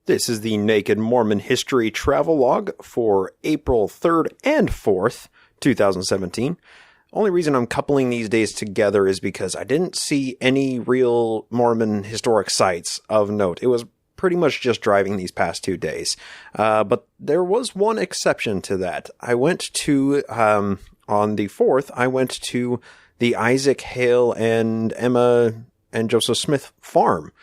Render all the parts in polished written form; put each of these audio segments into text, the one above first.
This is the Naked Mormon History Travelogue for April 3rd and 4th, 2017. Only reason I'm coupling these days together is because I didn't see any real Mormon historic sites of note. It was pretty much just driving these past 2 days. But there was one exception to that. I went to, on the 4th, I went to the Isaac, Hale, and Emma and Joseph Smith farm,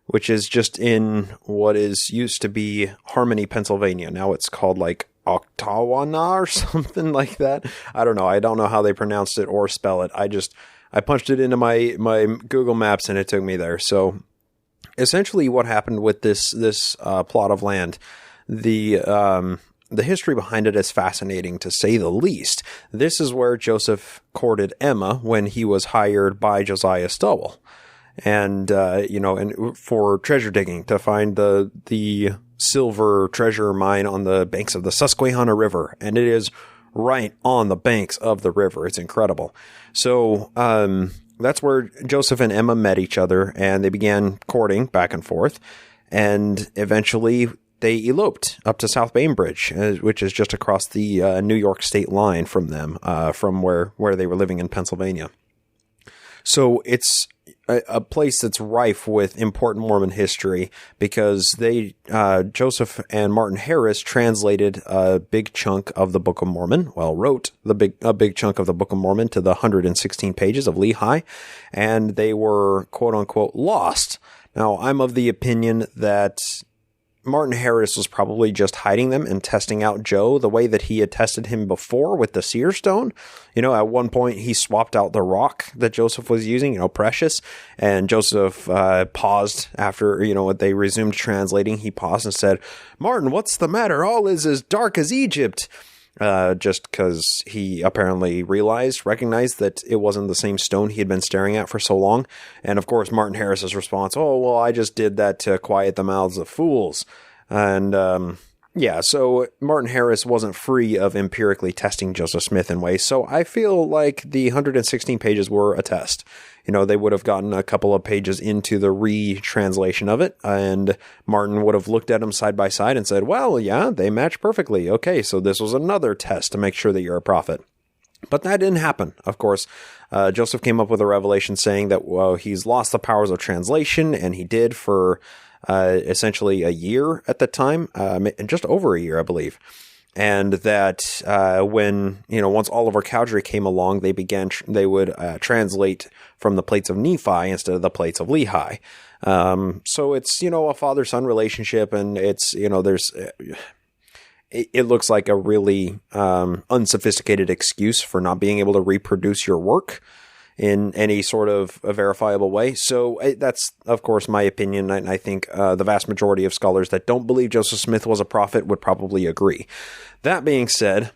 which is just in what is used to be Harmony, Pennsylvania. Now it's called like Octawana or something like that. I don't know. I don't know how they pronounced it or spell it. I punched it into my Google Maps and it took me there. So essentially what happened with this plot of land, the history behind it is fascinating to say the least. This is where Joseph courted Emma when he was hired by Josiah Stowell. And, and for treasure digging to find the silver treasure mine on the banks of the Susquehanna River. And it is right on the banks of the river. It's incredible. So, that's where Joseph and Emma met each other and they began courting back and forth. And eventually they eloped up to South Bainbridge, which is just across the New York state line from them, from where they were living in Pennsylvania. So it's a place that's rife with important Mormon history because Joseph and Martin Harris translated a big chunk of the Book of Mormon, wrote a big chunk of the Book of Mormon to the 116 pages of Lehi, and they were quote unquote lost. Now, I'm of the opinion that Martin Harris was probably just hiding them and testing out Joe the way that he had tested him before with the seer stone. At one point he swapped out the rock that Joseph was using, precious, and Joseph paused after, they resumed translating. He paused and said, "Martin, what's the matter? All is as dark as Egypt." Just because he apparently recognized that it wasn't the same stone he had been staring at for so long. And of course, Martin Harris's response, "Oh, well, I just did that to quiet the mouths of fools." And, so Martin Harris wasn't free of empirically testing Joseph Smith in ways. So I feel like the 116 pages were a test. They would have gotten a couple of pages into the retranslation of it, and Martin would have looked at them side by side and said, "Well, yeah, they match perfectly. Okay, so this was another test to make sure that you're a prophet." But that didn't happen. Of course, Joseph came up with a revelation saying that, he's lost the powers of translation, and he did for essentially a year at the time, just over a year, I believe. And that when, once Oliver Cowdery came along, they would translate from the plates of Nephi instead of the plates of Lehi. So it's, a father-son relationship, and it's, it looks like a really unsophisticated excuse for not being able to reproduce your work in any sort of a verifiable way. So that's, of course, my opinion. And I think the vast majority of scholars that don't believe Joseph Smith was a prophet would probably agree. That being said,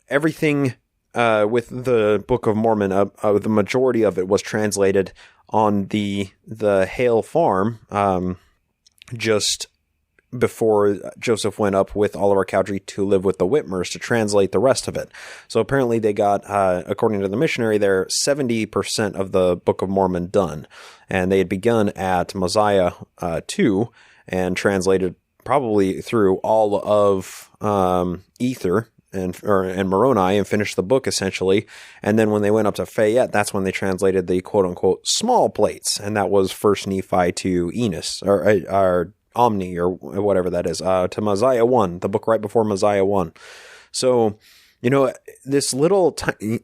everything with the Book of Mormon, the majority of it was translated on the Hale farm just before Joseph went up with Oliver Cowdery to live with the Whitmers to translate the rest of it. So apparently they got, according to the missionary there, 70% of the Book of Mormon done. And they had begun at Mosiah 2 and translated probably through all of Ether and Moroni and finished the book essentially. And then when they went up to Fayette, that's when they translated the quote-unquote small plates. And that was First Nephi to Enos, or Omni, or whatever that is, to Mosiah 1, the book right before Mosiah 1. So, this little tiny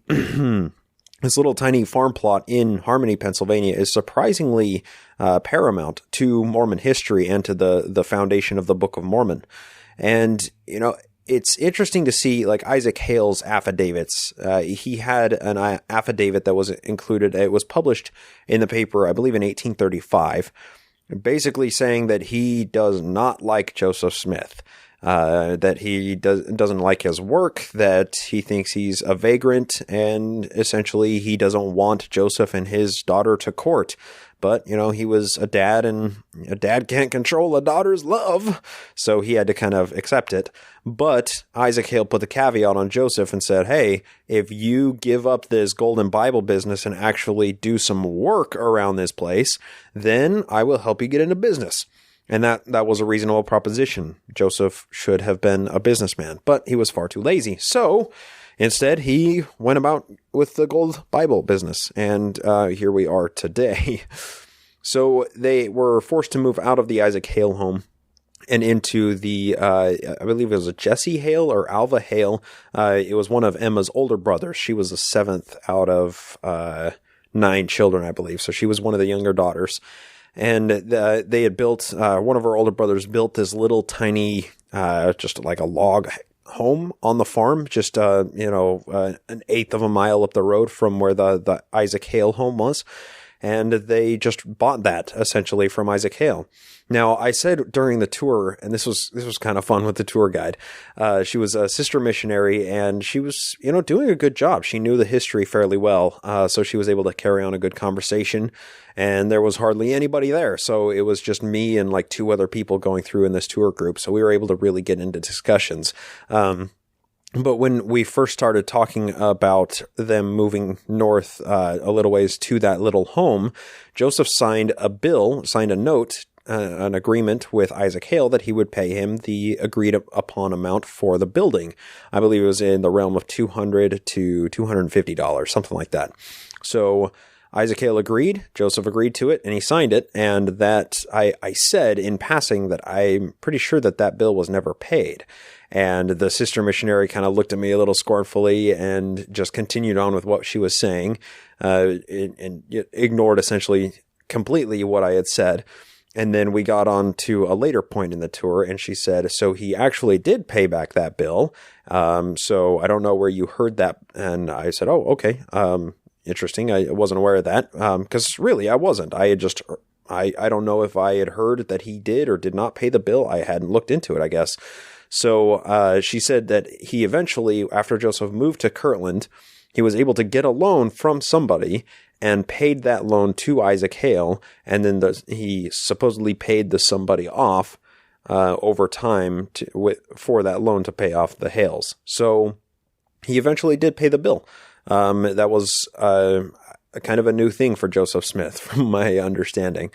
farm plot in Harmony, Pennsylvania is surprisingly paramount to Mormon history and to the foundation of the Book of Mormon. And, it's interesting to see, like, Isaac Hale's affidavits. He had an affidavit that was included. It was published in the paper, I believe, in 1835. Basically saying that he does not like Joseph Smith, that he doesn't like his work, that he thinks he's a vagrant, and essentially he doesn't want Joseph and his daughter to court. But, he was a dad, and a dad can't control a daughter's love, so he had to kind of accept it. But Isaac Hale put the caveat on Joseph and said, "Hey, if you give up this Golden Bible business and actually do some work around this place, then I will help you get into business." And that was a reasonable proposition. Joseph should have been a businessman, but he was far too lazy. So instead, he went about with the gold Bible business. And here we are today. So they were forced to move out of the Isaac Hale home and into the, I believe it was a Jesse Hale or Alva Hale. It was one of Emma's older brothers. She was the seventh out of 9 children, I believe. So she was one of the younger daughters. And they had built, one of her older brothers built this little tiny, just like a log home on the farm, just, an eighth of a mile up the road from where the Isaac Hale home was. And they just bought that essentially from Isaac Hale. Now, I said during the tour, and this was kind of fun with the tour guide. She was a sister missionary, and she was, doing a good job. She knew the history fairly well, so she was able to carry on a good conversation. And there was hardly anybody there, so it was just me and like 2 other people going through in this tour group. So we were able to really get into discussions. But when we first started talking about them moving north a little ways to that little home, Joseph signed a note, an agreement with Isaac Hale that he would pay him the agreed upon amount for the building. I believe it was in the realm of $200 to $250, something like that. So Isaac Hale agreed, Joseph agreed to it, and he signed it. And that I said in passing that I'm pretty sure that bill was never paid. And the sister missionary kind of looked at me a little scornfully and just continued on with what she was saying, and ignored essentially completely what I had said. And then we got on to a later point in the tour, and she said, so he actually did pay back that bill. So I don't know where you heard that. And I said, oh, okay. Interesting. I wasn't aware of that. Because really I wasn't. I don't know if I had heard that he did or did not pay the bill. I hadn't looked into it, I guess. So she said that he eventually, after Joseph moved to Kirtland, he was able to get a loan from somebody and paid that loan to Isaac Hale, and then he supposedly paid the somebody off over time for that loan to pay off the Hales. So he eventually did pay the bill. That was kind of a new thing for Joseph Smith, from my understanding.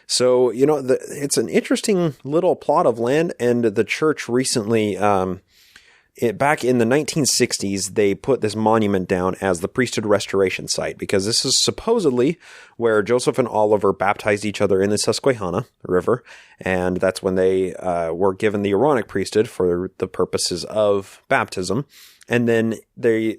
So, it's an interesting little plot of land, and the church recently, back in the 1960s, they put this monument down as the priesthood restoration site, because this is supposedly where Joseph and Oliver baptized each other in the Susquehanna River, and that's when they were given the Aaronic priesthood for the purposes of baptism. And then they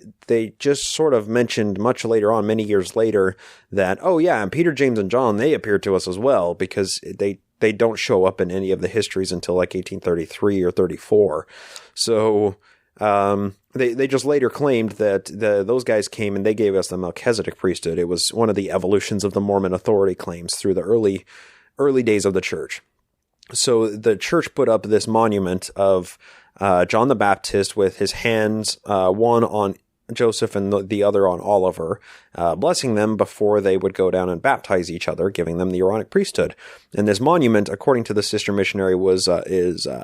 just sort of mentioned much later on, many years later, that, oh yeah, and Peter, James, and John, they appeared to us as well, because they don't show up in any of the histories until like 1833 or 34. So they just later claimed that those guys came and they gave us the Melchizedek priesthood. It was one of the evolutions of the Mormon authority claims through the early days of the church. So the church put up this monument of John the Baptist with his hands, one on Joseph and the other on Oliver, blessing them before they would go down and baptize each other, giving them the Aaronic priesthood. And this monument, according to the sister missionary, is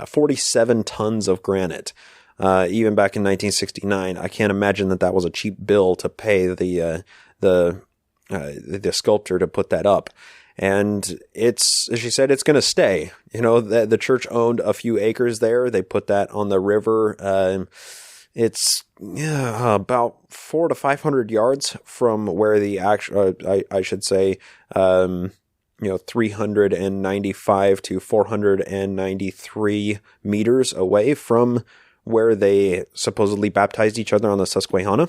47 tons of granite. Even back in 1969, I can't imagine that was a cheap bill to pay the sculptor to put that up. And as she said, it's going to stay. The church owned a few acres there. They put that on the river. It's about 400 to 500 yards from where the actual, I should say, 395 to 493 meters away from where they supposedly baptized each other on the Susquehanna.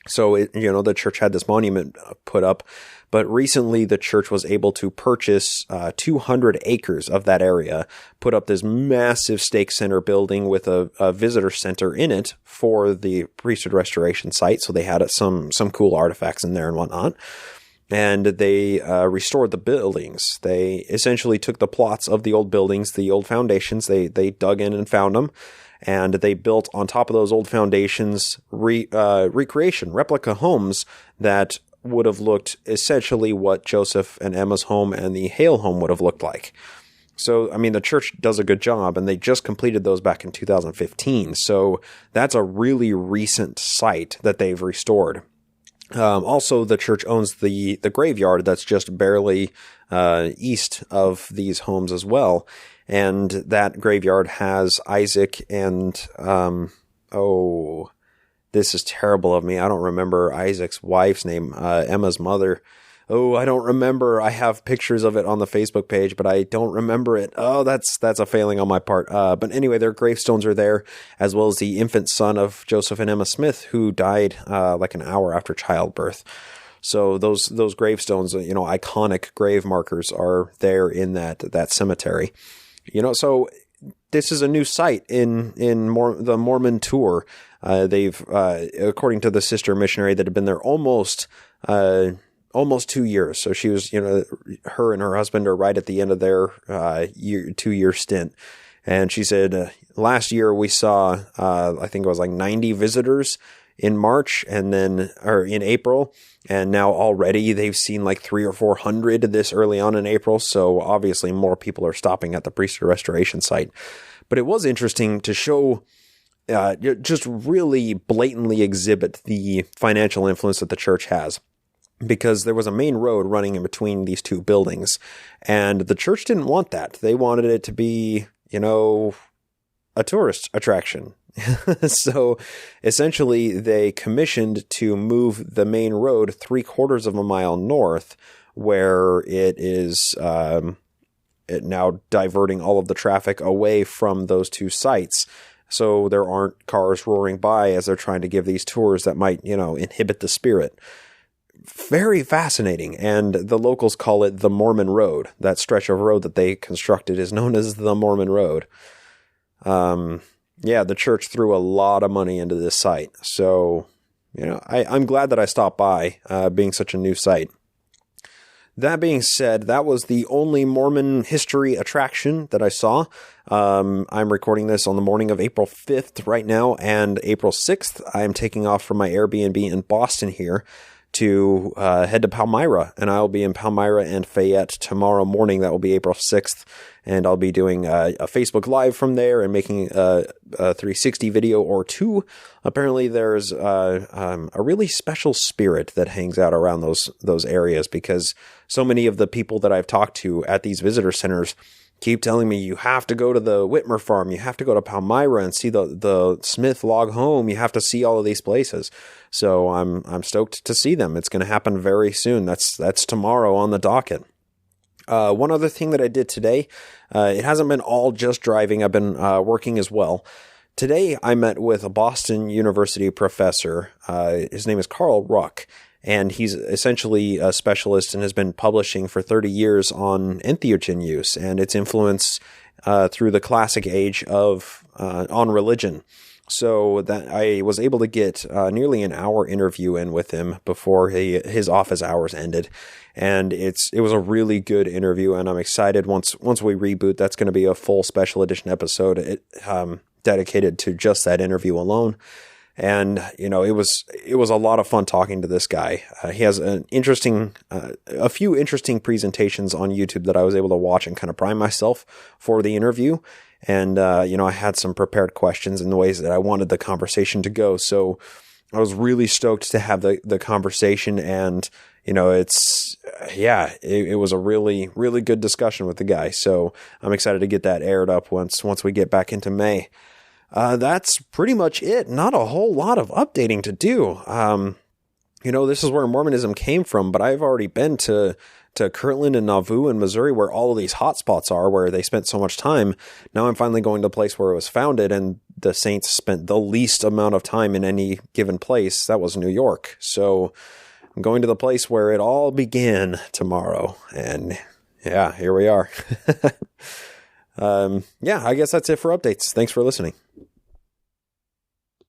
So, the church had this monument put up, but recently the church was able to purchase 200 acres of that area, put up this massive stake center building with a visitor center in it for the priesthood restoration site. So they had some cool artifacts in there and whatnot. And they restored the buildings. They essentially took the plots of the old buildings, the old foundations, they dug in and found them. And they built on top of those old foundations replica homes that would have looked essentially what Joseph and Emma's home and the Hale home would have looked like. So, the church does a good job, and they just completed those back in 2015. So that's a really recent site that they've restored. Also, the church owns the graveyard that's just barely east of these homes as well. And that graveyard has Isaac and, this is terrible of me. I don't remember Isaac's wife's name, Emma's mother. Oh, I don't remember. I have pictures of it on the Facebook page, but I don't remember it. Oh, that's a failing on my part. But anyway, their gravestones are there, as well as the infant son of Joseph and Emma Smith, who died like an hour after childbirth. So those gravestones, iconic grave markers are there in that cemetery. So this is a new site in the Mormon tour. They've, according to the sister missionary that had been there almost 2 years. So she was, her and her husband are right at the end of their 2-year stint. And she said, last year we saw, I think it was like 90 visitors in March or in April. And now already they've seen like 300 or 400 this early on in April. So obviously more people are stopping at the Priesthood Restoration site. But it was interesting to show, just really blatantly exhibit the financial influence that the church has. Because there was a main road running in between these two buildings. And the church didn't want that. They wanted it to be, a tourist attraction. So essentially they commissioned to move the main road 3/4 of a mile north, where it is now diverting all of the traffic away from those two sites. So there aren't cars roaring by as they're trying to give these tours that might, inhibit the spirit. Very fascinating. And the locals call it the Mormon Road. That stretch of road that they constructed is known as the Mormon Road. The church threw a lot of money into this site. So, I'm glad that I stopped by, being such a new site. That being said, that was the only Mormon history attraction that I saw. I'm recording this on the morning of April 5th right now, and April 6th, I'm taking off from my Airbnb in Boston here to head to Palmyra, and I'll be in Palmyra and Fayette tomorrow morning. That will be April 6th, and I'll be doing a Facebook Live from there and making a 360 video or two. Apparently, there's a really special spirit that hangs out around those areas, because so many of the people that I've talked to at these visitor centers keep telling me, you have to go to the Whitmer farm, you have to go to Palmyra and see the Smith log home, you have to see all of these places. So I'm stoked to see them. It's going to happen very soon. That's tomorrow on the docket. One other thing that I did today, it hasn't been all just driving. I've been working as well. Today I met with a Boston University professor. His name is Carl Ruck. And he's essentially a specialist and has been publishing for 30 years on entheogen use and its influence through the classic age on religion. So that I was able to get nearly an hour interview in with him before his office hours ended. And it was a really good interview, and I'm excited once we reboot, that's going to be a full special edition episode dedicated to just that interview alone. And, it was a lot of fun talking to this guy. He has a few interesting presentations on YouTube that I was able to watch and kind of prime myself for the interview. And, I had some prepared questions in the ways that I wanted the conversation to go. So I was really stoked to have the conversation. And, it was a really, really good discussion with the guy. So I'm excited to get that aired up once we get back into May. That's pretty much it. Not a whole lot of updating to do. This is where Mormonism came from, but I've already been to Kirtland and Nauvoo in Missouri, where all of these hotspots are, where they spent so much time. Now I'm finally going to the place where it was founded, and the Saints spent the least amount of time in any given place. That was New York. So I'm going to the place where it all began tomorrow. And yeah, here we are. I guess that's it for updates. Thanks for listening.